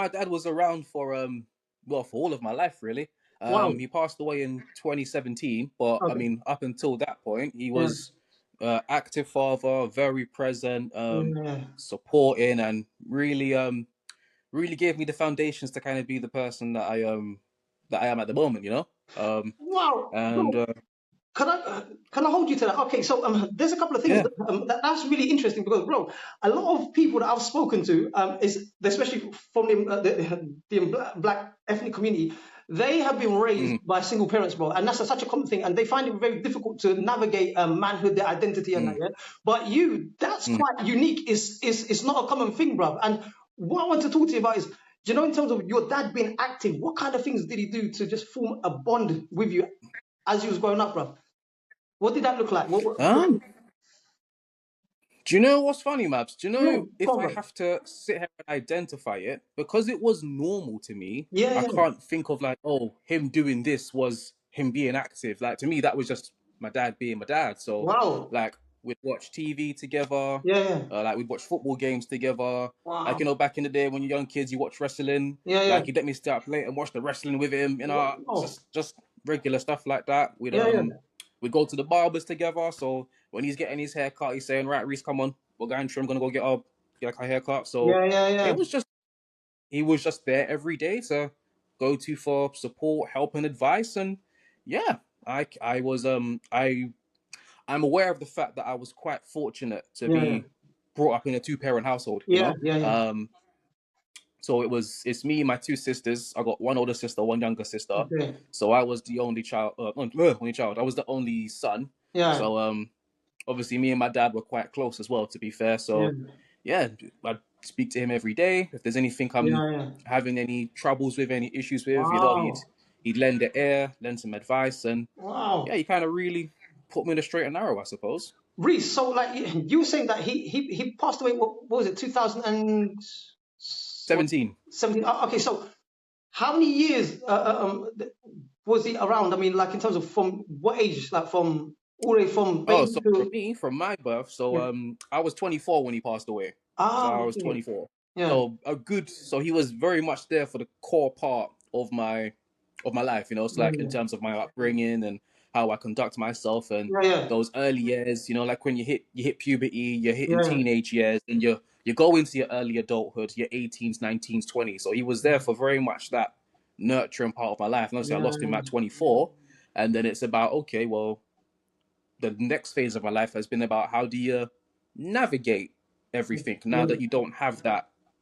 my dad was around for well, for all of my life really. Wow. He passed away in 2017, but I Okay. mean, up until that point, he Yeah. was active father, very present, Yeah. supporting, and really really gave me the foundations to kind of be the person that I am at the moment. Um, Wow. and So can I hold you to that? Okay, so there's a couple of things yeah, that's really interesting because, bro, a lot of people that I've spoken to, is especially from the black ethnic community, they have been raised mm, by single parents, bro, and that's such a common thing, and they find it very difficult to navigate manhood, their identity, and that. mm, Yeah, but that's mm. quite unique. It's not a common thing, bro. And what I want to talk to you about is, in terms of your dad being active, what kind of things did he do to just form a bond with you as you was growing up, bro? What did that look like? Um, do you know what's funny, Maps? Do you Yeah, know go if on, I bro. have to sit here and identify it because it was normal to me? Yeah, I yeah. can't think of like, oh, him doing this was him being active. Like to me, that was just my dad being my dad. So Wow. like we'd watch TV together, Yeah, yeah. like we'd watch football games together. Like Wow. back in the day when you're young kids, you watch wrestling. Yeah, yeah. Like he'd let me stay up late and watch the wrestling with him. Wow. Just regular stuff like that. Yeah, yeah. We'd go to the barbers together. So when he's getting his haircut, he's saying, "Right, Reese, come on, we're going through. I'm gonna go get like a haircut." So Yeah, yeah, it yeah. was just he was just there every day to go to for support, help, and advice. And yeah, I was I'm aware of the fact that I was quite fortunate to Yeah, be brought up in a two-parent household. yeah. Yeah, yeah. So it's me and my two sisters. I got one older sister, one younger sister. Okay. So I was the only child. Only child. I was the only son. Yeah, So obviously me and my dad were quite close as well. To be fair, yeah. so yeah, I speak to him every day. If there's anything I'm Yeah, yeah. having any troubles with, any issues with, Wow. he'd lend an ear, lend some advice, and yeah, Wow. he kind of really put me in the straight and narrow, I suppose. Reese, so like you were saying that he passed away, what was it, 2000 what, 17. 17? Okay, so how many years was he around? I mean, like in terms of from what age? Like from all the way from Oh, baby so for to, me, from my birth, so yeah. I was 24 when he passed away. So Ah, I was okay. 24. Yeah. So he was very much there for the core part of my life. It's like in Yeah. terms of my upbringing and how I conduct myself and Yeah, yeah, those early years. Like when you hit puberty, you're hitting yeah, teenage years, and you go into your early adulthood, your 18s, 19s, 20s. So he was there for very much that nurturing part of my life. And obviously, I yeah, lost him at 24, and then it's about okay, well the next phase of my life has been about how do you navigate everything now yeah, that you don't have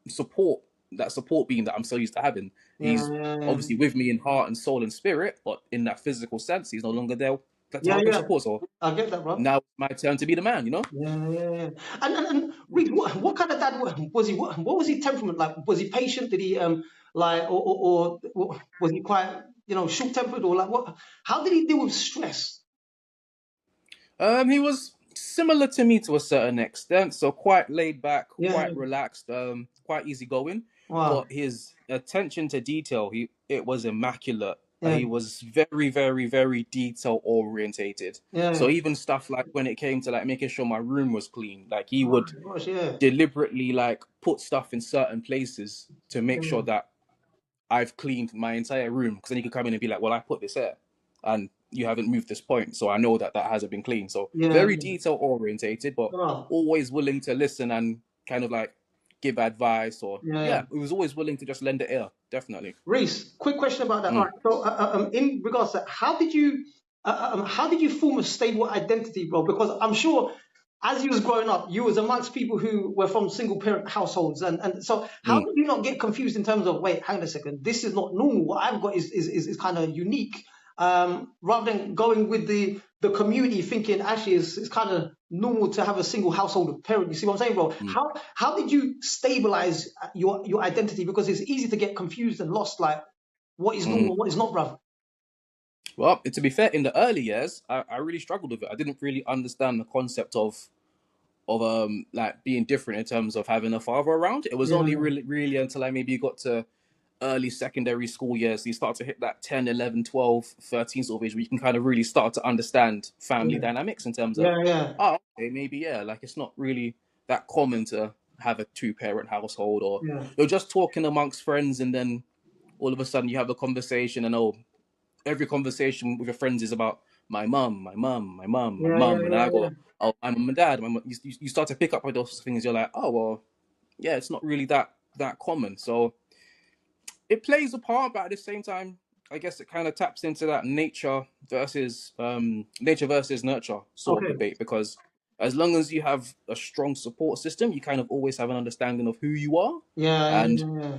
support, that support being that I'm so used to having. yeah, He's yeah, yeah, obviously with me in heart and soul and spirit, but in that physical sense, he's no longer there to yeah, help and yeah. support. So I get that, bro. now it's my turn to be the man. Yeah, yeah, yeah. And Reed, what kind of dad was he? What was his temperament like? Was he patient? Did he like, or was he quite, short tempered, or like what? How did he deal with stress? He was similar to me to a certain extent, so quite laid back, Yeah, quite yeah. relaxed, quite easygoing. Wow. But his attention to detail, it was immaculate. Yeah, He was very, very, very detail orientated. yeah, So yeah. even stuff like when it came to like making sure my room was clean, like he Oh would my gosh, yeah. deliberately like put stuff in certain places to make Yeah, sure that I've cleaned my entire room. Because then he could come in and be like, "Well, I put this here, and you haven't moved this point, so I know that that hasn't been cleaned." So yeah, very yeah. detail orientated, but Oh, always willing to listen and kind of like give advice or yeah, yeah. yeah, he was always willing to just lend an ear. Definitely. Reese, quick question about that. All Mm, right. So, in regards to that, how did you form a stable identity, bro? Because I'm sure, as you was growing up, you was amongst people who were from single parent households, and so how mm, did you not get confused in terms of, wait, hang on a second, this is not normal. What I've got is kind of unique. Rather than going with the community, thinking actually it's kind of normal to have a single household parent. You see what I'm saying, bro? mm, How did you stabilize your identity? Because it's easy to get confused and lost, like what is mm. normal, what is not, brother. Well, to be fair, in the early years, I really struggled with it. I didn't really understand the concept of like being different in terms of having a father around. It was Yeah, only really until I maybe got to early secondary school years, you start to hit that 10, 11, 12, 13 sort of age where you can kind of really start to understand family yeah, dynamics in terms of, yeah, yeah, oh, okay, maybe, yeah, like it's not really that common to have a two-parent household, or Yeah. you're just talking amongst friends, and then all of a sudden you have a conversation, and oh, every conversation with your friends is about my mum, my mum, my mum, my Yeah. Yeah. mum, and then Yeah. I Yeah. go, oh, my mum and dad. You start to pick up on those things. You're like, oh well, yeah, it's not really that common. So it plays a part, but at the same time, I guess it kind of taps into that nature versus nurture sort of Okay. debate, because as long as you have a strong support system, you kind of always have an understanding of who you are, Yeah. Yeah. and Yeah.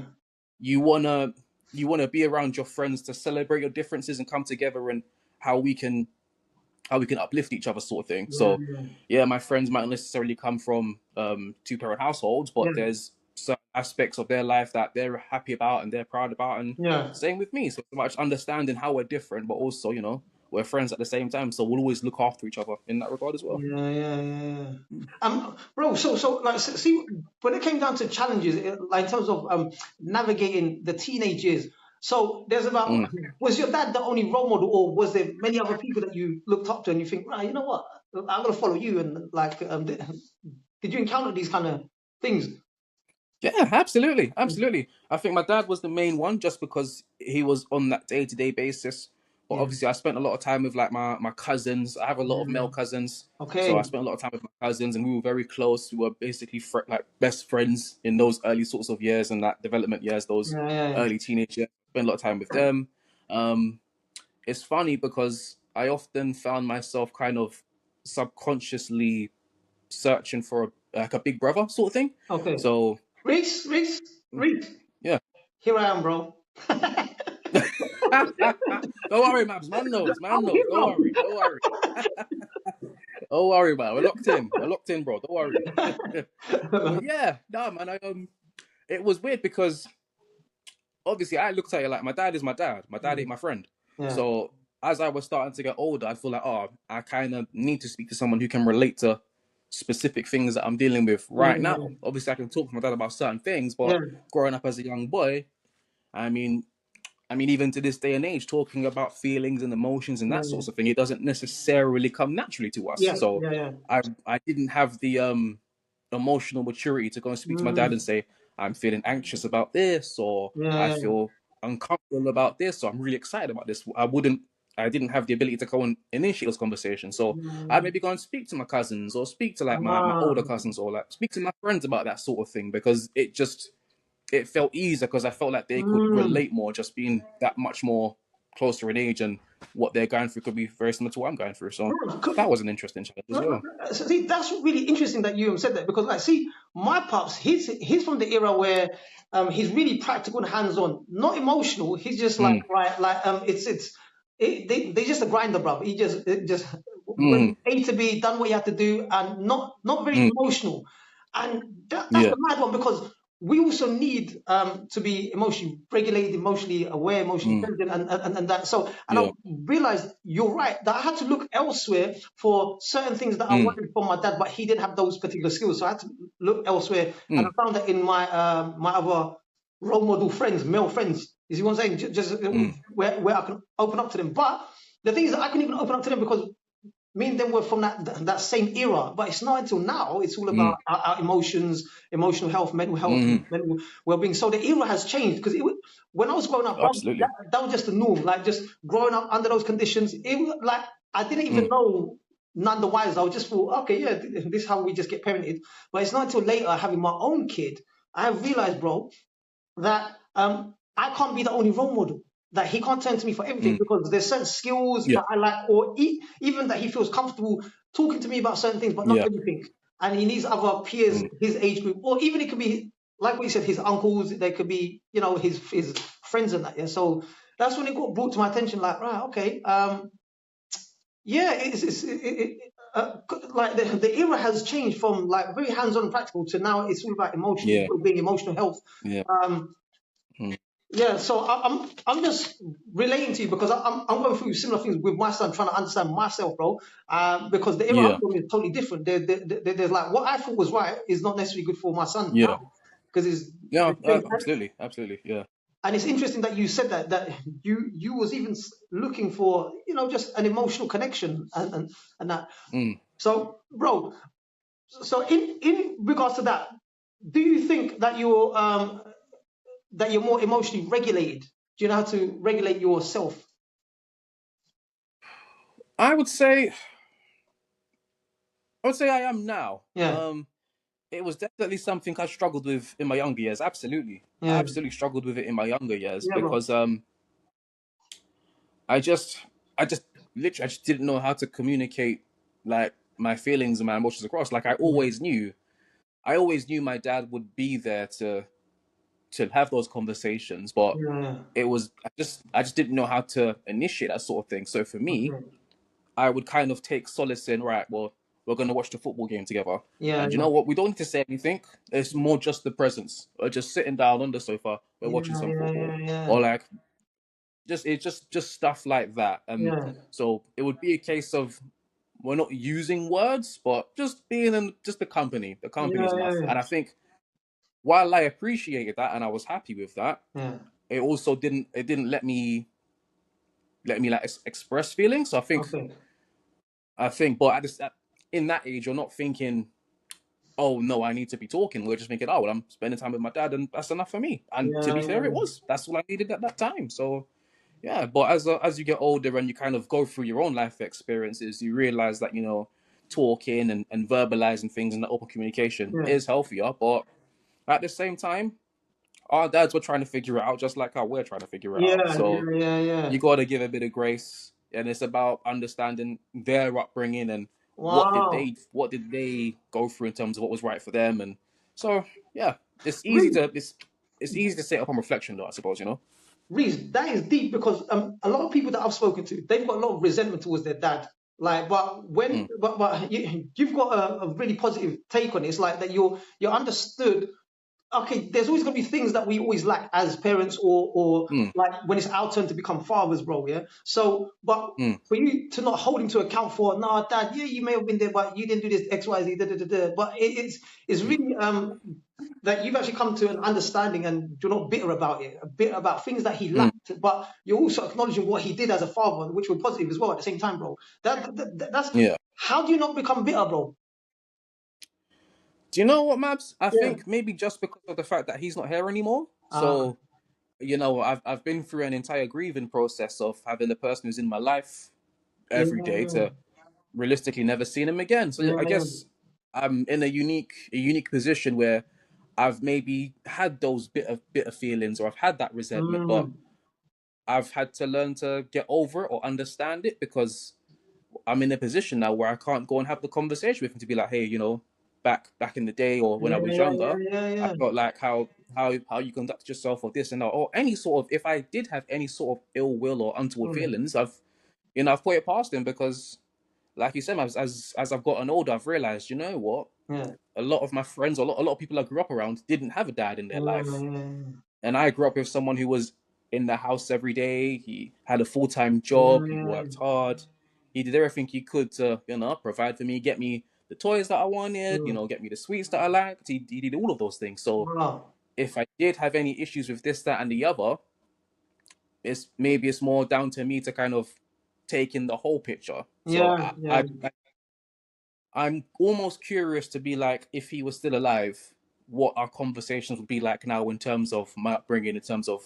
you wanna you wanna be around your friends to celebrate your differences and come together, and how we can uplift each other, sort of thing. Yeah. So yeah, my friends might not necessarily come from two-parent households, Yeah. but there's certain aspects of their life that they're happy about and they're proud about, and Yeah. same with me. So much understanding how we're different, but also, we're friends at the same time, so we'll always look after each other in that regard as well. Yeah, yeah, yeah, yeah. Bro, so like, see, when it came down to challenges, like in terms of navigating the teenage years, so there's about, Mm. was your dad the only role model, or was there many other people that you looked up to and you think, right, you know what, I'm gonna follow you, and like, did you encounter these kind of things? Yeah, absolutely, absolutely. I think my dad was the main one, just because he was on that day-to-day basis. But Yeah, obviously, I spent a lot of time with like my cousins. I have a lot of yeah. male cousins, so I Okay. spent a lot of time with my cousins, and we were very close. We were basically like best friends in those early sorts of years and that development years, those Yeah, yeah, early teenage years. Spent a lot of time with them. Um, it's funny because I often found myself kind of subconsciously searching for like a big brother sort of thing. okay. So Reese, yeah. here I am, bro. Don't worry, Mabs. I'm Man here, knows. Don't bro. worry. Don't worry. Don't worry, man. We're locked in. We're locked in, bro. Don't worry. But yeah, no, man. It was weird because obviously I looked at it like my dad is my dad. My dad ain't my friend. Yeah, So as I was starting to get older, I feel like, oh, I kind of need to speak to someone who can relate to specific things that I'm dealing with yeah, right now. Obviously, I can talk to my dad about certain things, yeah, but growing up as a young boy, I mean, even to this day and age, talking about feelings and emotions and yeah, that sorts of thing, it doesn't necessarily come naturally to us. yeah, So yeah, yeah. I didn't have the emotional maturity to go and speak to my dad Mm, and say, I'm feeling anxious about this, or I yeah, yeah, feel uncomfortable about this, or I'm really excited about this. I didn't have the ability to go and initiate those conversations. So I'd yeah. maybe go and speak to my cousins, or speak to like my Ah, older cousins, or like speak to my friends about that sort of thing, because it felt easier, because I felt like they could mm. relate more, just being that much more closer in age, and what they're going through could be very similar to what I'm going through. So that was an interesting challenge as well. See, that's really interesting that you said that, because, like, see, my pops, he's from the era where he's really practical and hands-on, not emotional. He's just like, Mm, right, like they just a grinder, bro. He just it just mm, went A to B, done what you had to do, and not very mm, emotional. And that's yeah, the mad one, because we also need to be emotionally regulated, emotionally aware, emotionally mm, intelligent, and that. So, and I yeah, realized you're right that I had to look elsewhere for certain things that I mm, wanted from my dad, but he didn't have those particular skills. So I had to look elsewhere, and mm, I found that in my other role model friends, male friends. You see what I'm saying? Just mm, where I can open up to them. But the thing is, that I can even open up to them because me and them were from that same era, but it's not until now. It's all about mm, our emotions, emotional health, mm, mental well-being. So the era has changed, because when I was growing up, absolutely. that was just the norm. Like, just growing up under those conditions, it was like I didn't even Mm, know none the wiser. I was just thought, okay, yeah, this is how we just get parented. But it's not until later, having my own kid, I have realized, bro, that I can't be the only role model. That he can't turn to me for everything, mm, because there's certain skills yeah, that I like, or even that he feels comfortable talking to me about certain things, but not yeah, everything. And he needs other peers, mm, his age group, or even it could be like what you said, his uncles. They could be, his friends and that. Yeah. So that's when it got brought to my attention. Like, right, okay, yeah, like the era has changed from like very hands-on and practical to now it's all about emotional yeah, being, emotional health. yeah, Um, mm, yeah, so I'm just relating to you, because I'm going through similar things with my son, trying to understand myself, bro. Because the era I'm yeah, from is totally different. There's like what I thought was right is not necessarily good for my son yeah, now, because it's yeah, the change. absolutely, absolutely, yeah, And it's interesting that you said that you was even looking for, just an emotional connection, and that. mm, So, bro, so in regards to that, do you think that you're more emotionally regulated? Do you know how to regulate yourself? I would say I am now. Yeah, It was definitely something I struggled with in my younger years. Absolutely, I yeah, absolutely struggled with it in my younger years yeah, bro. because I just I just literally I just didn't know how to communicate like my feelings and my emotions across. Like Yeah, I always knew my dad would be there to have those conversations, but yeah, it was I just didn't know how to initiate that sort of thing. So for me, okay. I would kind of take solace in, right, well, we're gonna watch the football game together. Yeah, And you know what? We don't need to say anything. It's more just the presence. Or just sitting down on the sofa, we're yeah, watching some yeah, football. yeah, yeah, Or like just stuff like that. And yeah, so it would be a case of we're not using words, but just being in just the company. The company yeah, is yeah, enough. yeah, And I think while I appreciated that and I was happy with that, yeah. it also didn't let me like express feelings. So Okay. I think, but in that age, you're not thinking, oh no, I need to be talking. We're just thinking, oh well, I'm spending time with my dad, and that's enough for me. And to Yeah, be fair, it yeah, was. That's what I needed at that time. So yeah, but as you get older and you kind of go through your own life experiences, you realize that talking and verbalizing things and the open communication yeah, is healthier. But at the same time, our dads were trying to figure it out just like how we're trying to figure it yeah, out. So yeah, yeah, you yeah. got to give a bit of grace, and it's about understanding their upbringing and Wow. what did they go through in terms of what was right for them. And so yeah, Really? it's easy to say upon reflection, though, I suppose. Reese, that is deep because a lot of people that I've spoken to, they've got a lot of resentment towards their dad. Like, but when, Mm, but you've got a really positive take on it. It's like that you're understood. Okay, there's always gonna be things that we always lack as parents, or mm, like when it's our turn to become fathers, bro. Yeah. So, but mm, for you to not hold him to account for, nah, dad, yeah, you may have been there, but you didn't do this X, Y, Z, da, da, da, da. But it's mm, really that you've actually come to an understanding and you're not bitter about it, a bit about things that he mm. lacked, but you're also acknowledging what he did as a father, which were positive as well at the same time, bro. That's Yeah. how do you not become bitter, bro? Do you know what, Mabs? I Yeah. think maybe just because of the fact that he's not here anymore. Uh, So I've been through an entire grieving process of having the person who's in my life yeah, every day to realistically never seen him again. So yeah, I yeah. guess I'm in a unique position where I've maybe had those bitter feelings, or I've had that resentment, but Mm, I've had to learn to get over it or understand it because I'm in a position now where I can't go and have the conversation with him to be like, hey, back in the day or when I yeah, was yeah, yeah, younger, yeah, I yeah. felt like how you conduct yourself or this and that, or any sort of, if I did have any sort of ill will or untoward Mm, feelings, I've put it past him because like you said, as I've gotten older, I've realized, you know what? yeah, A lot of my friends, a lot of people I grew up around didn't have a dad in their yeah, life. yeah, And I grew up with someone who was in the house every day. He had a full time yeah, job. He yeah, worked hard. He did everything he could to, provide for me, get me the toys that I wanted, mm. get me the sweets that I liked. He did all of those things. So Wow. if I did have any issues with this, that, and the other, it's more down to me to kind of take in the whole picture. So Yeah, yeah, I'm almost curious to be like, if he was still alive, what our conversations would be like now in terms of my upbringing, in terms of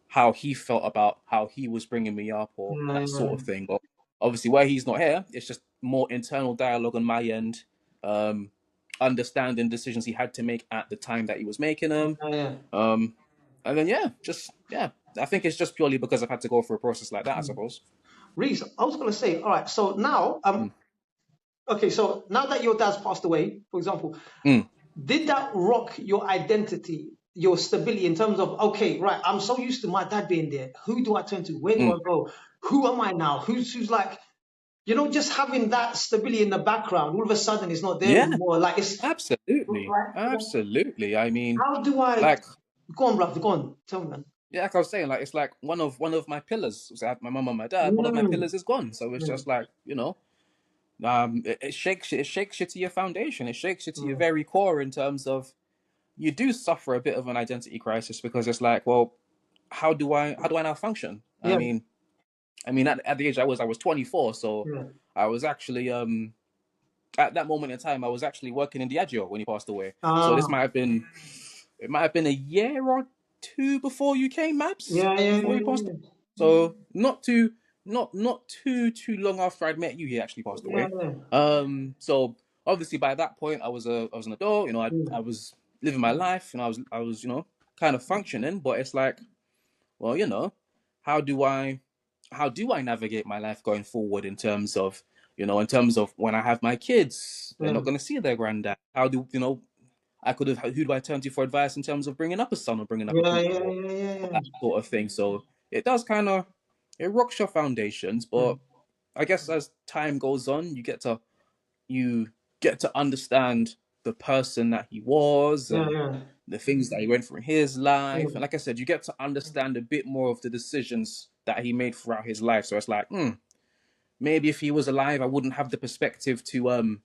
how he felt about how he was bringing me up or yeah, that yeah, sort of thing. But obviously, where he's not here, it's just more internal dialogue on my end, um, understanding decisions he had to make at the time that he was making them. yeah, yeah. Um, and then, yeah, I think it's just purely because I've had to go through a process like that, I Mm. suppose. Reese, I was gonna say, all right, so now, Mm, okay, so now that your dad's passed away, for example, mm. did that rock your identity, your stability in terms of, okay, right, I'm so used to my dad being there. Who do I turn to? Where do Mm. I go? Who am I now? Who's like, just having that stability in the background, all of a sudden it's not there Yeah, anymore. Like it's absolutely, right. absolutely. I mean, How do I like, go on, brother? Go on, tell me, man. yeah, like I was saying, like it's like one of my pillars. So I have my mum and my dad. One of my Mm, pillars is gone. So it's mm, just like it shakes you to your foundation. It shakes you to your mm. very core in terms of you do suffer a bit of an identity crisis because it's like, well, how do I now function? Yeah, I mean, at the age I was 24, so yeah, I was actually at that moment in time, I was actually working in Diageo when he passed away. So this Ah, might have been, it might have been a year or two before you came, Maps, yeah, yeah, before yeah, he passed away. yeah, So not too long after I'd met you, he actually passed yeah, away. yeah, So obviously by that point, I was an adult. You know, I yeah, was living my life, and I was kind of functioning. But it's like, well, how do I how do I navigate my life going forward in terms of in terms of when I have my kids, they're yeah, not going to see their granddad. How do I could have who do I turn to for advice in terms of bringing up a son or bringing up a yeah, daughter yeah, or yeah, yeah, that sort of thing. So it does kind of it rocks your foundations, yeah, but I guess as time goes on, you get to understand the person that he was yeah, and yeah, the things that he went through in his life. And yeah, like I said, you get to understand a bit more of the decisions that he made throughout his life. So it's like, maybe if he was alive, I wouldn't have the perspective to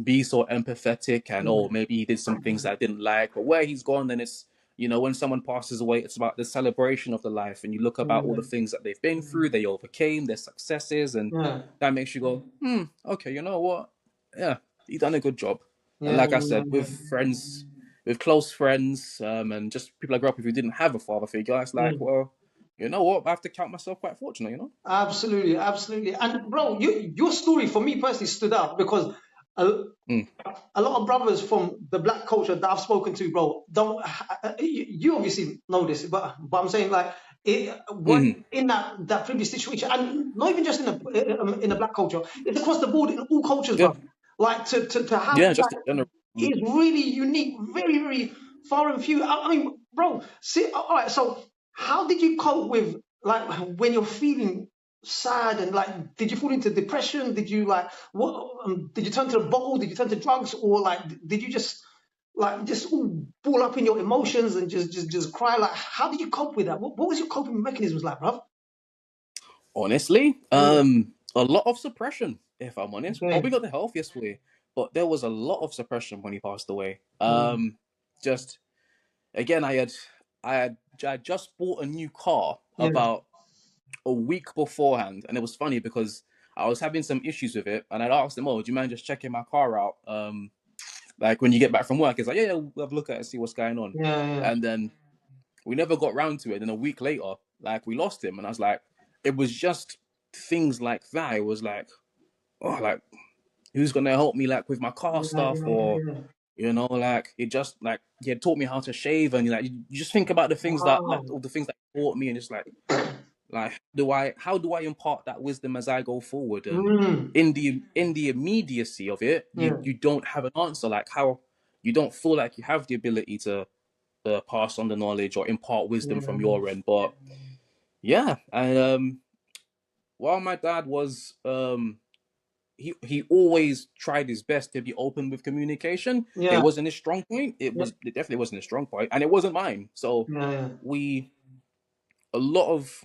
be so empathetic and yeah, oh maybe he did some things that I didn't like. But where he's gone, then it's when someone passes away, it's about the celebration of the life, and you look about all the things that they've been through, they overcame their successes, and yeah, that makes you go, okay, you know what? Yeah, he done a good job. And yeah, like I yeah, said, yeah, with friends, with close friends, and just people I grew up with who didn't have a father figure, it's like, yeah. well, you know what? I have to count myself quite fortunate, Absolutely, absolutely. And bro, your story for me personally stood out because a, Mm. a lot of brothers from the black culture that I've spoken to, bro, don't you obviously know this, but I'm saying like what Mm-hmm. in that previous situation, and not even just in the black culture, it's across the board in all cultures, Yeah, bro. Like to have yeah, just that in general. Mm. is really unique, very, very far and few. I mean, bro, see, all right, so how did you cope with like when you're feeling sad and like did you fall into depression? Did you like what did you turn to the bottle? Did you turn to drugs or like did you just like just all ball up in your emotions and just cry? Like how did you cope with that? What was your coping mechanisms like, bro? Honestly, Yeah, a lot of suppression, if I'm honest. okay. Probably not the healthiest way, but there was a lot of suppression when he passed away. Yeah, Just again, I had just bought a new car yeah, about a week beforehand, and it was funny because I was having some issues with it, and I'd asked him, "Oh, do you mind just checking my car out? Like when you get back from work?" He's like, "Yeah, we'll have a look at it, see what's going on." yeah, yeah, And then we never got round to it. And a week later, like we lost him, and I was like, it was just things like that. It was like, oh, like who's gonna help me like with my car yeah, stuff, yeah, or yeah. like it just like he had taught me how to shave, and you just think about the things that like Wow. all the things that he taught me, and just like how do I impart that wisdom as I go forward? And Mm, in the immediacy of it, yeah, you don't have an answer. Like how you don't feel like you have the ability to pass on the knowledge or impart wisdom from yeah, your end. But yeah, and while my dad was he always tried his best to be open with communication. It yeah, wasn't his strong point. yeah, It definitely wasn't his strong point, and it wasn't mine. So yeah, yeah. we a lot of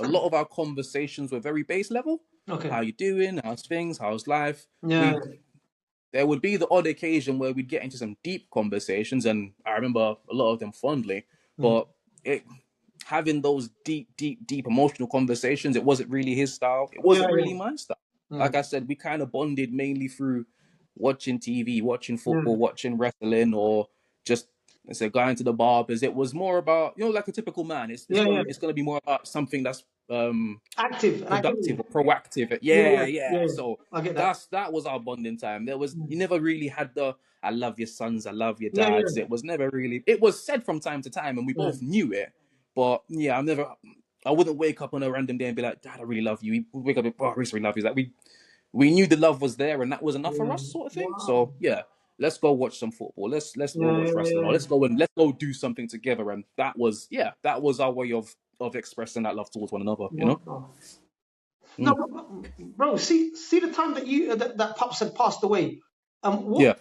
a lot of our conversations were very base level. Okay. How you doing? How's things? How's life? Yeah, We There would be the odd occasion where we'd get into some deep conversations, and I remember a lot of them fondly. yeah, But it having those deep emotional conversations, it wasn't really his style. It yeah, wasn't yeah, really my style. yeah, Like I said, we kind of bonded mainly through watching TV, watching yeah, football, watching wrestling, or just I said going to the barbers. It was more about like a typical man. yeah, yeah. It's gonna be more about something that's Active and productive activity. or proactive. Yeah, Yeah, yeah, yeah, yeah. yeah. So I get that. that was our bonding time. There was Mm. you never really had the I love your sons, I love your Yeah, dads. yeah, It was never really it was said from time to time and we yeah, both knew it. But yeah, I wouldn't wake up on a random day and be like, Dad, I really love you. We wake up and oh, I really love you. Like we knew the love was there and that was enough for yeah. us sort of thing. Wow. So yeah, let's go watch some football. Let's go Yeah, watch yeah, wrestling or yeah. let's go do something together. And that was our way of expressing that love towards one another. Wow. No, Mm. bro. See the time that you that Pops had passed away. What? Yeah.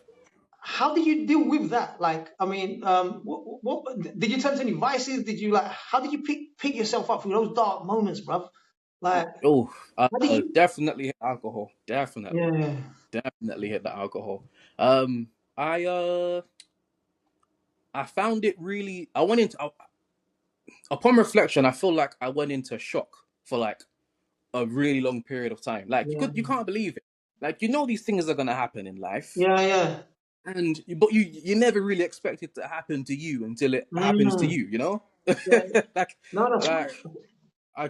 How did you deal with that? Like, I mean, what did you turn to any vices? Did you like? How did you pick yourself up from those dark moments, bro? Like, Oh, how did you? definitely hit alcohol. Yeah, Definitely hit the alcohol. Um, I found it really. I went into upon reflection. I feel like I went into shock for like a really long period of time. Like yeah, you can't believe it. Like you know these things are gonna happen in life, Yeah, yeah. and but you never really expect it to happen to you until it happens to Mm. you. You know, Yeah. like No, that's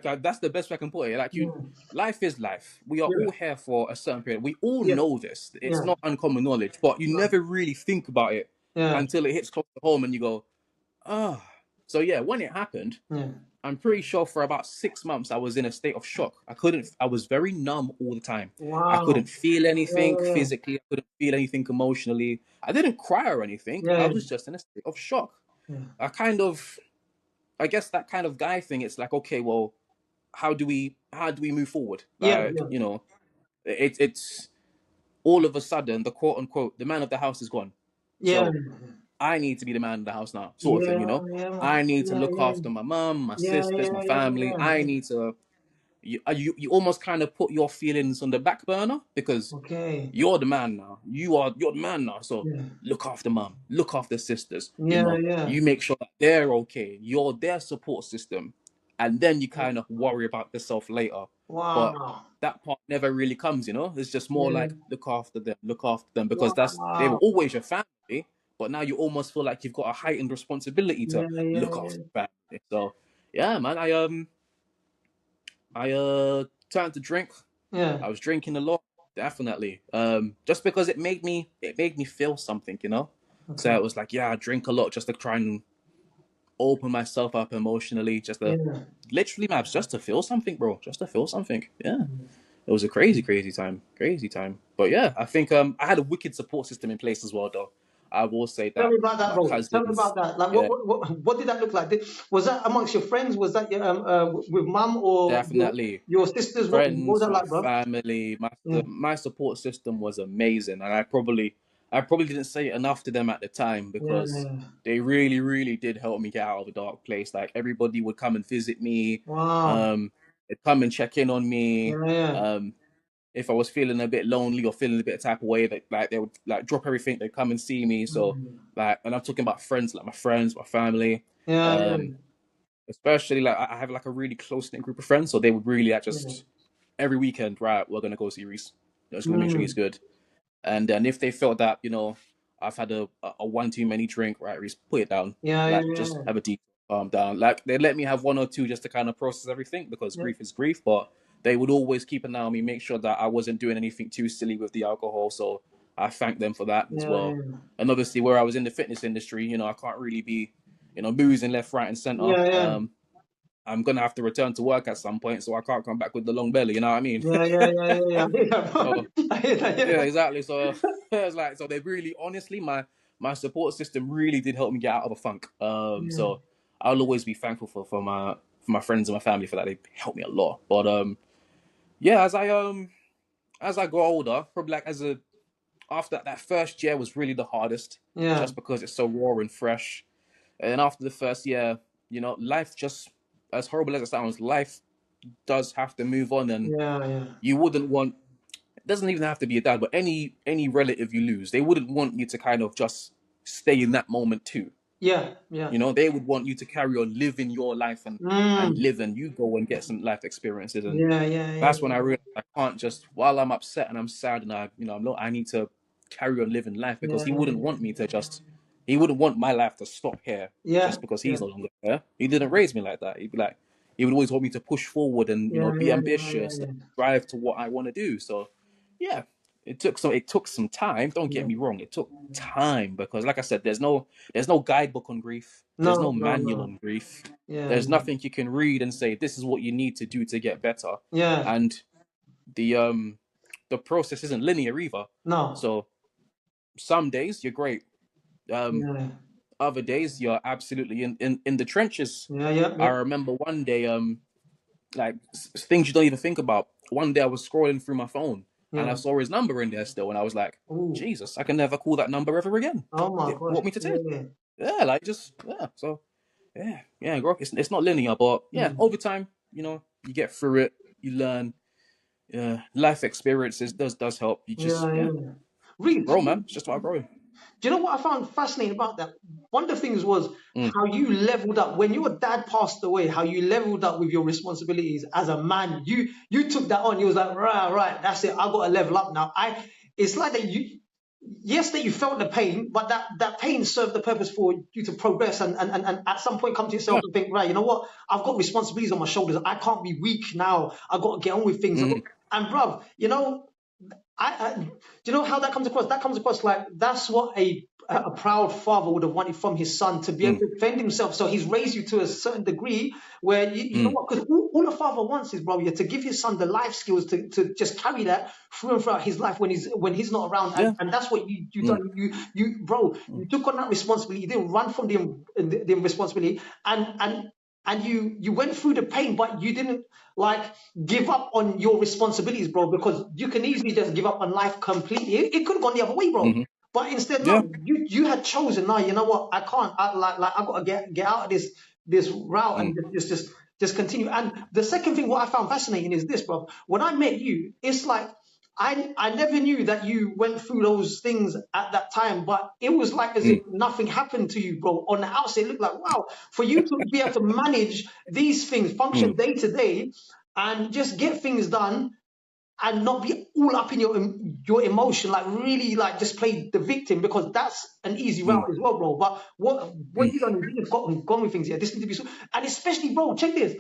like that's the best way I can put it. Like you, mm. life is life. We are Yeah, all here for a certain period. We all yeah, know this. It's yeah. not uncommon knowledge, but you No. never really think about it Yeah, until it hits close to home, and you go, ah. Oh. So yeah, when it happened, yeah. I'm pretty sure for about 6 months I was in a state of shock. I couldn't. I was very numb all the time. I couldn't Wow. feel anything Yeah, physically. I couldn't feel anything emotionally. I didn't cry or anything. yeah, I yeah, was just in a state of shock. yeah, I kind of, I guess that kind of guy thing. It's like, okay, well, how do we move forward? yeah, Like, yeah, it's all of a sudden the quote unquote the man of the house is gone. yeah, So I need to be the man of the house now, sort of thing, yeah, you know. yeah, man. I need to Yeah, look yeah, after my mum, my yeah, sisters, my yeah, yeah, family. yeah, I yeah. need to you almost kind of put your feelings on the back burner because Okay. you're the man now. You're the man now. So Yeah, look after mum, look after sisters. You yeah, know, yeah. you make sure that they're okay. You're their support system, and then you kind of worry about yourself later. But Wow. that part never really comes. You know, it's just more Yeah. like look after them because they were Wow. always your family. But now you almost feel like you've got a heightened responsibility to Yeah, yeah, look yeah. after the family. So yeah, man, I turned to drink. Yeah. I was drinking a lot, definitely. Just because it made me feel something, you know. So Okay. it was like, yeah, I drink a lot just to try and open myself up emotionally, just to Yeah. literally, maps, just to feel something, bro, just to feel something. Yeah, it was a crazy, crazy time. But yeah, I think I had a wicked support system in place as well, though. I will say Tell that me about that, my bro. Tell me cousins, about that. Like, yeah, what did that look like? Was that amongst your friends? Was that with mum or definitely. your sisters? What was Friends, that my like, bro? family, Yeah, my support system was amazing, and I probably didn't say it enough to them at the time yeah, because yeah. they really, really did help me get out of a dark place. Like everybody would come and visit me, Wow. um, they'd come and check in on me. Yeah, yeah. Um, if I was feeling a bit lonely or feeling a bit of type of way, that like they would like drop everything, they'd come and see me. So Mm. like, and I'm talking about friends, like my friends, my family. Yeah, Um, yeah, especially like I have like a really close knit group of friends, so they would really like yeah. just every weekend, right? We're gonna go see Reese. Just gonna make sure he's Mm. good. And then if they felt that I've had a one too many drink, right, Reese, put it down. Yeah, yeah, Like just yeah, have a deep calm down. Like they let me have one or two just to kind of process everything because yeah, grief is grief, but they would always keep an eye on me, make sure that I wasn't doing anything too silly with the alcohol. So I thank them for that as yeah, well. And obviously, where I was in the fitness industry, I can't really be, boozing left, right, and center. yeah, yeah, I'm gonna have to return to work at some point, so I can't come back with the long belly. You know what I mean? yeah, yeah, yeah, yeah, yeah. I hear that, bro. So I hear that. yeah, Yeah, exactly. So it's like so they really, honestly, my support system really did help me get out of a funk. yeah, So I'll always be thankful for my friends and my family for that. They helped me a lot. But yeah, as I go older, probably like as a after that first year was really the hardest, yeah, just because it's so raw and fresh. And then after the first year, life just as horrible as it sounds, life does have to move on, and yeah, yeah, you wouldn't want it doesn't even have to be a dad, but any relative you lose, they wouldn't want you to kind of just stay in that moment too. yeah, yeah. They would want you to carry on living your life and Mm. live, and you go and get some life experiences. And Yeah, yeah, yeah, that's when I realized I can't just while I'm upset and I'm sad and I'm not, I need to carry on living life because yeah, he yeah, wouldn't want me to just he wouldn't want my life to stop here yeah, just because yeah, he's no longer there. He didn't raise me like that. He would always want me to push forward and yeah, be yeah, yeah, yeah, ambitious and yeah, drive to what I want to do. So yeah, it took some time. Don't get yeah. me wrong, it took time because like I said, there's no guidebook on grief. There's No, no no, manual no. on grief. Yeah, There's nothing you can read and say this is what you need to do to get better. yeah, And the process isn't linear either. no. So some days you're great. Um, Yeah, other days you're absolutely in the trenches. yeah, yeah, I yeah, remember one day, like things you don't even think about. One day I was scrolling through my phone and I yeah. saw his number in there still, and I was like, Ooh. Jesus, I can never call that number ever again. Oh my It gosh. brought me to Yeah, tears. yeah. Yeah, like just yeah. So yeah, growth. It's not linear, but yeah, Mm. over time, you get through it, you learn. Yeah, life experiences does help. You just Yeah, yeah, yeah. just Reese, grow, man. It's just about growing. Do you know what I found fascinating about that? One of the things was Mm. how you leveled up when your dad passed away. How you leveled up with your responsibilities as a man. You took that on. You was like, right, right, that's it. I got to level up now. It's like that you. Yes, that you felt the pain, but that pain served the purpose for you to progress and at some point come to yourself Yeah. and think, right, you know what? I've got responsibilities on my shoulders. I can't be weak now. I've got to get on with things. Mm. And bruv, do you know how that comes across? That comes across like that's what a proud father would have wanted from his son to be able Mm. to defend himself. So he's raised you to a certain degree where you know Mm. what? Because all a father wants is, bro, yeah, to give his son the life skills to just carry that through and throughout his life when he's not around. Yeah. And that's what you Mm. done. You bro, Mm. you took on that responsibility. You didn't run from the responsibility, and you went through the pain, but you didn't like give up on your responsibilities, bro, because you can easily just give up on life completely. It could have gone the other way, bro. Mm-hmm. But instead, Yeah. no, you had chosen. No, you know what? I can't. I got to get out of this route and Mm. just continue. And the second thing, what I found fascinating is this, bro. When I met you, it's like I never knew that you went through those things at that time, but it was like as if Mm. nothing happened to you, bro. On the outside, it looked like, wow, for you to be able to manage these things, Mm. function day to day, and just get things done and not be all up in your emotion, like really like just play the victim because that's an easy route Mm. as well, bro. But what Mm. you done is you've gone with things. Yeah, this need to be so, and especially, bro. Check this.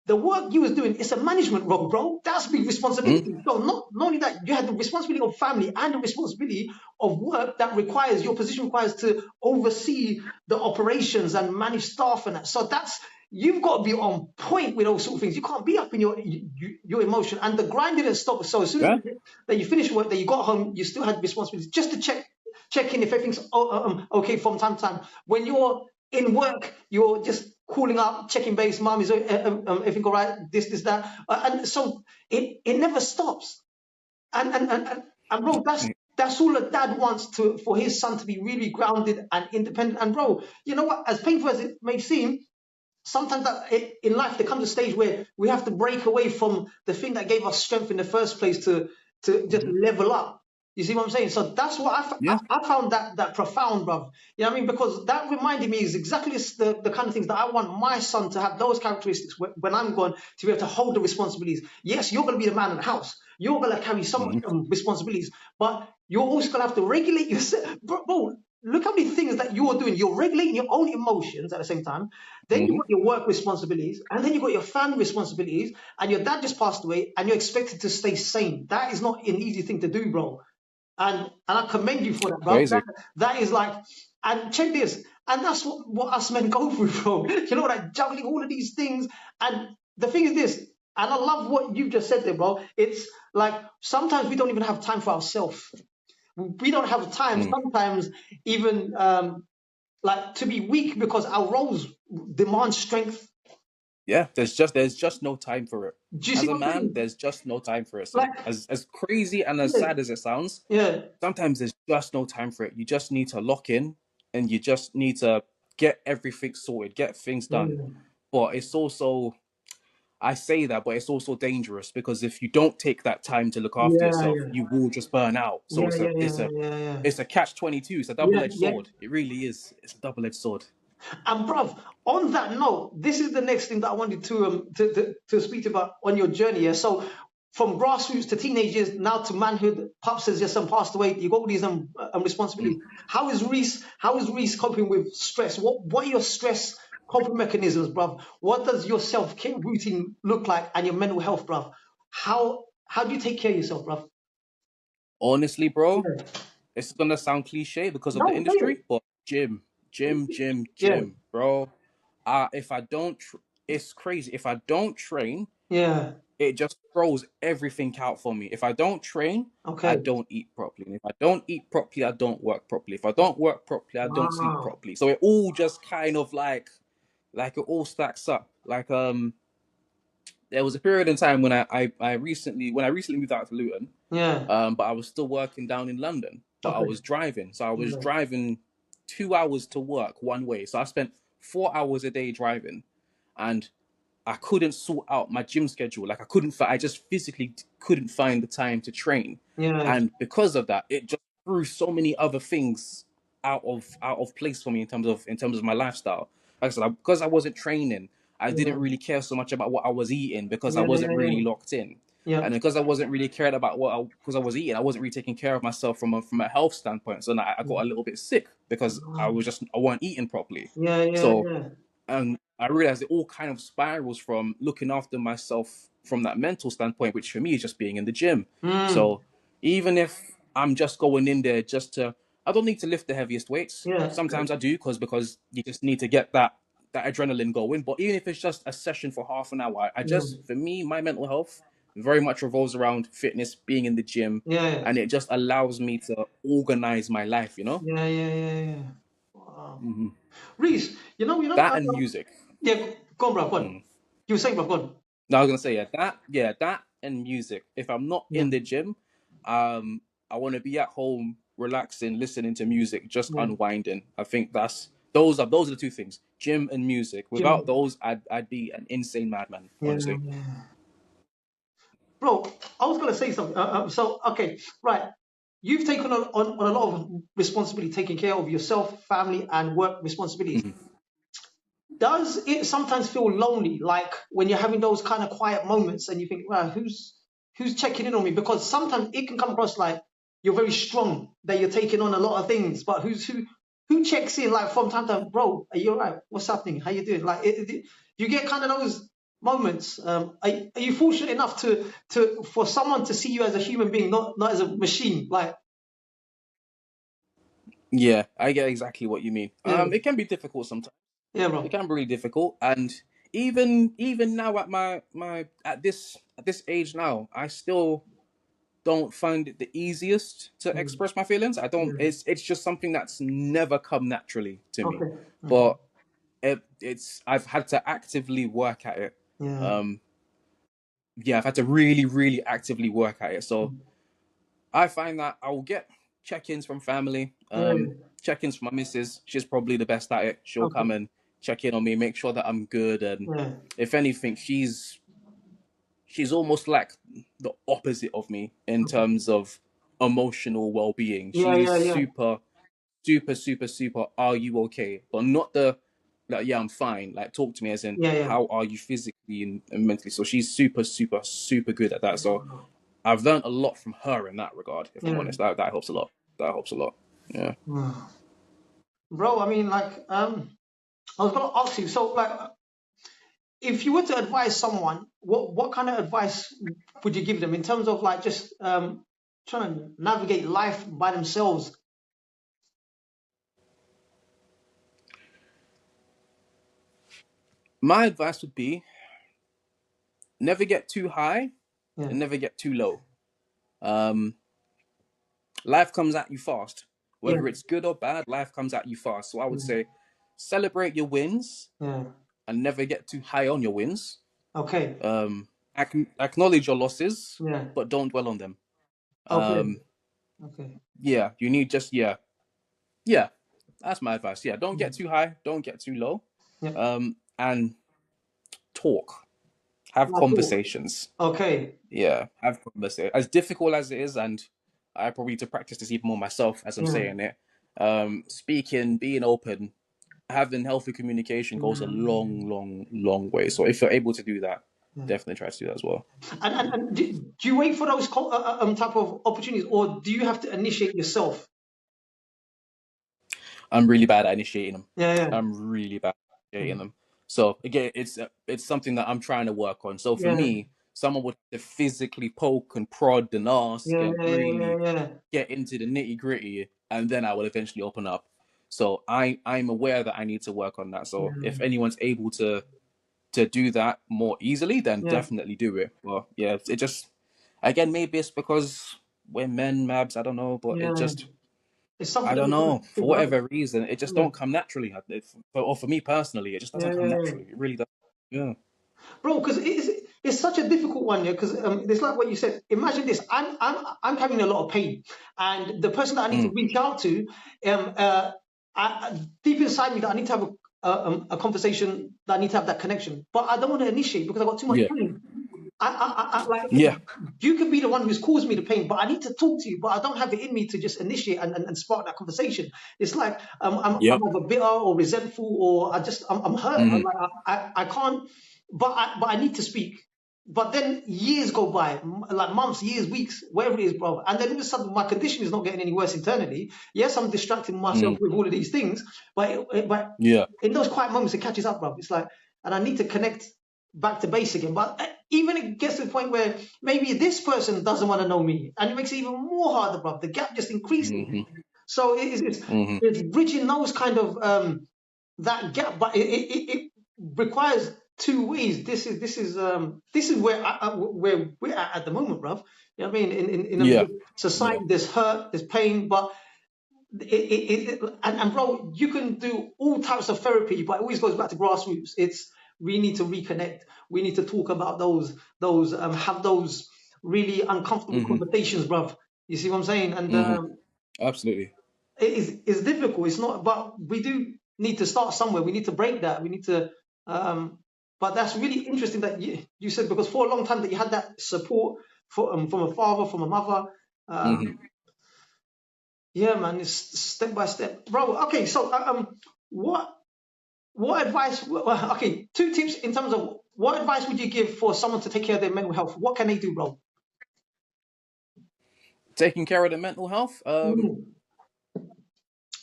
The work you was doing, it's a management role, bro. That's big Mm. responsibility. So not only that, you had the responsibility of family and the responsibility of work that requires your position requires to oversee the operations and manage staff and that. So that's you've got to be on point with those sort of things. You can't be up in your emotion. And the grind didn't stop. So as soon as Yeah. that you finished work, that you got home, you still had responsibilities just to check in if everything's okay from time to time. When you're in work, you're just calling up, checking base, mom, is everything all right? This, that. And so it never stops. And bro, that's all a dad wants to for his son to be really grounded and independent. And bro, you know what? As painful as it may seem, sometimes in life there comes a stage where we have to break away from the thing that gave us strength in the first place to just Mm-hmm. level up. You see what I'm saying? So that's what Yeah. I found that profound, bruv. You know what I mean? Because that reminded me is exactly the kind of things that I want my son to have those characteristics when I'm gone to be able to hold the responsibilities. Yes, you're going to be the man of the house. You're going to carry some Mm-hmm. responsibilities, but you're also going to have to regulate yourself. Bro, look how many things that you're doing. You're regulating your own emotions at the same time. Then you've Mm-hmm. got your work responsibilities, and then you've got your family responsibilities, and your dad just passed away, and you're expected to stay sane. That is not an easy thing to do, bro. And I commend you for that, bro. Crazy. That is like, and check this, and that's what us men go through, bro. You know, like juggling all of these things. And the thing is this, and I love what you just said there, bro. It's like sometimes we don't even have time for ourselves. We don't have time Mm. sometimes even like to be weak because our roles demand strength. Yeah. There's just no time for it. Do you see As a what I'm man, saying? there's just no time for it, son. Like, As crazy and as yeah, sad as it sounds, yeah, sometimes there's just no time for it. You just need to lock in and you just need to get everything sorted, get things done. yeah, But it's also, I say that, but it's also dangerous because if you don't take that time to look after yeah, yourself, yeah, you will just burn out. So yeah, it's a yeah, it's yeah, a yeah, yeah, it's a catch 22. It's a yeah, double edged yeah. sword. It really is. It's a double edged sword. And bruv, on that note, this is the next thing that I wanted to speak about on your journey. Yeah? So from grassroots to teenagers, now to manhood, Pop says your son passed away. You got all these Mm. responsibilities. How is Reese coping with stress? What are your stress coping mechanisms, bruv? What does your self-care routine look like and your mental health, bruv? How do you take care of yourself, bruv? Honestly, bro, Yeah. it's gonna sound cliche because of the No, say it. industry, but Yeah, gym, bro. If I don't, it's crazy. If I don't train, yeah. it just throws everything out for me. If I don't train, I Okay. don't eat properly. And if I don't eat properly, I don't work properly. If I don't work properly, I don't sleep Wow. properly. So it all just kind of like it all stacks up. There was a period in time when I recently moved out to Luton, Yeah. but I was still working down in London. But I Okay. was driving, so I was Yeah. driving 2 hours to work one way. So I spent 4 hours a day driving, and I couldn't sort out my gym schedule. Like I just physically couldn't find the time to train, Yeah. and because of that, it just threw so many other things. out of place for me in terms of my lifestyle. Like I said, because I wasn't training, I didn't Yeah. really care so much about what I was eating because I Yeah. wasn't Yeah. really Yeah. locked in. Yeah. And because I wasn't really cared about because I was eating, I wasn't really taking care of myself from a health standpoint. So I got a little bit sick because I wasn't eating properly. Yeah. Yeah. So Yeah. and I realized it all kind of spirals from looking after myself from that mental standpoint, which for me is just being in the gym. Mm. So even if I'm just going in there I don't need to lift the heaviest weights. Yeah. Sometimes I do because you just need to get that adrenaline going. But even if it's just a session for half an hour, Yeah. for me, my mental health very much revolves around fitness, being in the gym, Yeah. and it just allows me to organize my life. Yeah. Yeah. Yeah. Yeah. Wow. Hmm. Reese, That and music. yeah, go on, bro, go on. Mm. You were saying, bro, go on. No, I was gonna say that and music. If I'm not Yeah. in the gym, I want to be at home, relaxing, listening to music, just Yeah. unwinding. I think those are the two things: gym and music. Without Jim. those, I'd be an insane madman, Yeah. honestly. Yeah. Bro, I was gonna say something. So, okay, right. You've taken on a lot of responsibility, taking care of yourself, family, and work responsibilities. Mhm. Does it sometimes feel lonely, like when you're having those kind of quiet moments and you think, well, who's checking in on me? Because sometimes it can come across like you're very strong, that you're taking on a lot of things, but who checks in like from time to time, bro? Are you alright? What's happening? How you doing? Like, you get kind of those moments. Are you fortunate enough to for someone to see you as a human being, not as a machine? Like, Yeah, I get exactly what you mean. yeah, It can be difficult sometimes. yeah, It bro. can be really difficult, and even now at my at this age now, I still don't find it the easiest to Mm, express my feelings. I don't. yeah. It's just something that's never come naturally to me. Okay. Okay. But it's I've had to actively work at it. Yeah. Um, yeah, I've had to really, really actively work at it. So Mm, I find that I will get check-ins from family, yeah. check-ins from my missus. She's probably the best at it. She'll Okay. come and check in on me, make sure that I'm good, and Yeah. if anything, she's almost like the opposite of me in Okay. terms of emotional well-being. Yeah, She's yeah, yeah, super, super, super, super. Are you okay? But not the like. Yeah, I'm fine. Like, talk to me as in yeah, yeah. how are you physically and mentally. So she's super, super, super good at that. So Wow. I've learned a lot from her in that regard. If I'm Yeah. honest, that helps a lot. That helps a lot. Yeah. Wow. Bro, I mean, like, I was gonna ask you. So, like, if you were to advise someone, what kind of advice would you give them in terms of like just trying to navigate life by themselves? My advice would be never get too high Yeah, and never get too low. Um, Life comes at you fast. yeah, Whether it's good or bad, life comes at you fast. So I would yeah, say celebrate your wins yeah. and never get too high on your wins. Okay. Acknowledge your losses, Yeah. but don't dwell on them. Okay. Um, Okay. yeah, you need just yeah. That's my advice. Yeah, don't Yeah. get too high, don't get too low, Yeah. and talk, have That's all. conversations. Okay. Yeah, have conversations. As difficult as it is, and I probably need to practice this even more myself as I'm Yeah. saying it. Speaking, being open, having healthy communication goes a Yeah. long, long, long way. So if you're able to do that, Yeah. definitely try to do that as well. And do you wait for those type of opportunities, or do you have to initiate yourself? I'm really bad at initiating them. Yeah. Yeah. I'm really bad at initiating them. So again, it's something that I'm trying to work on. So for Yeah. me, someone would have to physically poke and prod and ask Yeah. and Yeah. Yeah. really Yeah. get into the nitty gritty, and then I will eventually open up. So I'm aware that I need to work on that. So if Yeah. anyone's able to do that more easily, then Yeah. definitely do it. Well, yeah, it just again maybe it's because we're men, Mabs. I don't know, but Yeah. it just It's something I that don't we got to know for figure out. whatever reason it just Yeah. don't come naturally. Or for me personally, it just Yeah. doesn't come Yeah. Yeah. naturally. It really does. Yeah. Bro, because it's such a difficult one, yeah. Because it's like what you said. Imagine this: I'm having a lot of pain, and the person that I need to Mm. reach out to, um, uh, deep inside me, that I need to have a conversation, that I need to have that connection, but I don't want to initiate because I got too much Yeah. pain. like Yeah. you could be the one who's caused me the pain, but I need to talk to you. But I don't have it in me to just initiate and spark that conversation. It's like I'm Yep. either bitter or resentful, or I'm hurt. I'm Hmm. like I can't, but I need to speak. But then years go by, like months, years, weeks, whatever it is, bro. And then all of a sudden, my condition is not getting any worse internally. Yes, I'm distracting myself Hmm. with all of these things, but Yeah. in those quiet moments, it catches up, bro. It's like, and I need to connect back to base again. But even it gets to the point where maybe this person doesn't want to know me, and it makes it even more harder, bro. The gap just increases. Hmm. So Hmm. it's bridging those kind of that gap, but it requires two ways. This is where where we're at the moment, bruv. You know what I mean? In a Yeah. Yeah. society, there's hurt, there's pain, but and bro, you can do all types of therapy, but it always goes back to grassroots. It's we need to reconnect. We need to talk about those have those really uncomfortable Hmm. conversations, bruv. You see what I'm saying? And Hmm. Absolutely. it's difficult. It's not, but we do need to start somewhere. We need to break that. We need to. Um, but that's really interesting that you said, because for a long time that you had that support from a father, from a mother. Hmm. Yeah, man, it's step by step, bro. Okay, so what advice? Okay, two tips in terms of what advice would you give for someone to take care of their mental health? What can they do, bro? Taking care of the mental health. Mm.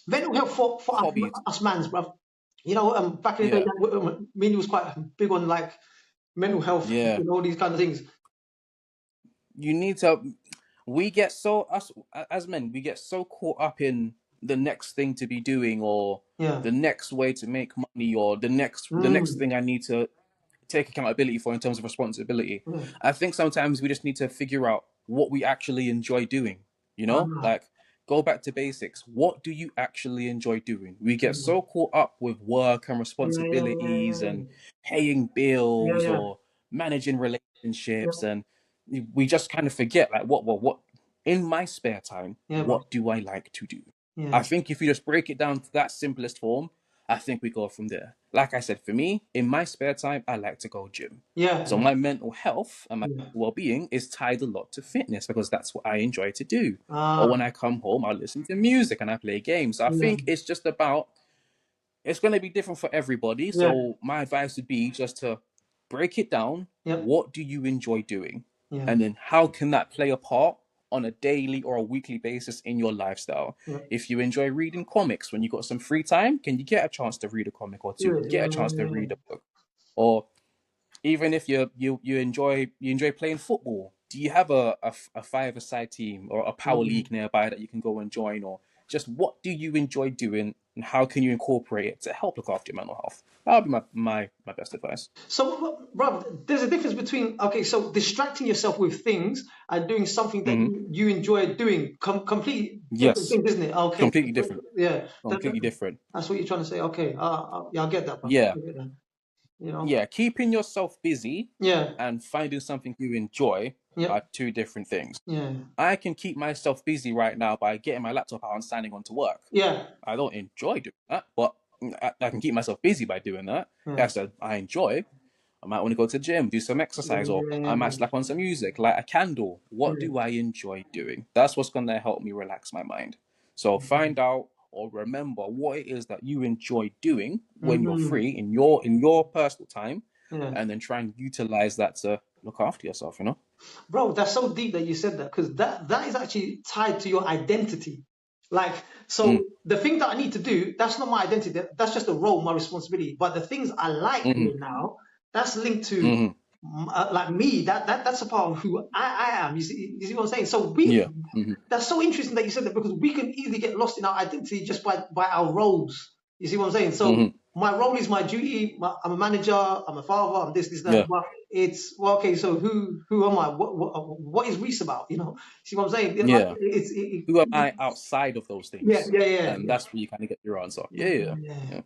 Mental health for Hobbies. us mans, bro. You know, back in the day, Yeah. me and you was quite big on like mental health Yeah. and all these kind of things. You need to. We get so us as men, we get so caught up in the next thing to be doing, or Yeah. the next way to make money, or the next Mm. thing I need to take accountability for in terms of responsibility. Yeah. I think sometimes we just need to figure out what we actually enjoy doing, Ah. like go back to basics. What do you actually enjoy doing? We get Mm. so caught up with work and Yeah, yeah, responsibilities yeah, and paying yeah, bills yeah, or managing yeah, relationships, and we just kind of forget, like, what in my spare time, yeah, bro. what do I like to do? I Yeah, think if you just break it down to that simplest form, I think we go from there. Like I said, for me, in my spare time, I like to go gym. yeah, So my mental health and my yeah. well-being is tied a lot to fitness because that's what I enjoy to do. Or Ah, when I come home, I listen to music and I play games. So I yeah, think it's just about, it's going to be different for everybody. yeah, So my advice would be just to break it down. yep, What do you enjoy doing? yeah, And then how can that play a part on a daily or a weekly basis in your lifestyle? yep. If you enjoy reading comics when you got some free time, can you get a chance to read a comic or two? Good. Get Yeah, a chance to yeah, read a book. Or even if you enjoy playing football, do you have a five-a-side team or a yeah, power league nearby that you can go and join? Or just what do you enjoy doing, and how can you incorporate it to help look after your mental health? That would be my best advice. So, bro, there's a difference between, okay, so distracting yourself with things and doing something that Hmm. you enjoy doing. Completely different Yes, things, isn't it? Okay, completely different. yeah, Completely different. that's what you're trying to say. Okay, yeah, I get that, bro. Yeah, I get that. You know, yeah. Keeping yourself busy yeah, and finding something you enjoy yep, are two different things. yeah, I can keep myself busy right now by getting my laptop out and signing on to work. yeah, I don't enjoy doing that, but I can keep myself busy by doing that. yeah, Yeah, so I enjoy. I might want to go to the gym, do some yeah, exercise, or yeah, I yeah, might slap on some music, light a candle. What yeah. do I enjoy doing? That's what's going to help me relax my mind. So find out or remember what it is that you enjoy doing when you're Mm-hmm. free in your personal time, Yeah. and then try and utilize that to look after yourself. Bro, that's so deep that you said that, because that is actually tied to your identity. Like, so Mm, the thing that I need to do, that's not my identity. That's just a role, my responsibility. But the things I like mm-hmm, doing now, that's linked to mm-hmm, like me. That's a part of who I am. You see what I'm saying? So yeah, mm-hmm, that's so interesting that you said that, because we can easily get lost in our identity just by our roles. You see what I'm saying? So mm-hmm, my role is my duty. I'm a manager. I'm a father. I'm this, that. yeah, But it's well, okay. So who am I? What is Reese about? See what I'm saying? Like yeah. Who am I outside of those yeah, things? yeah, yeah, And yeah, that's where you kind of get your answer. yeah, Yeah, yeah, yeah. yeah.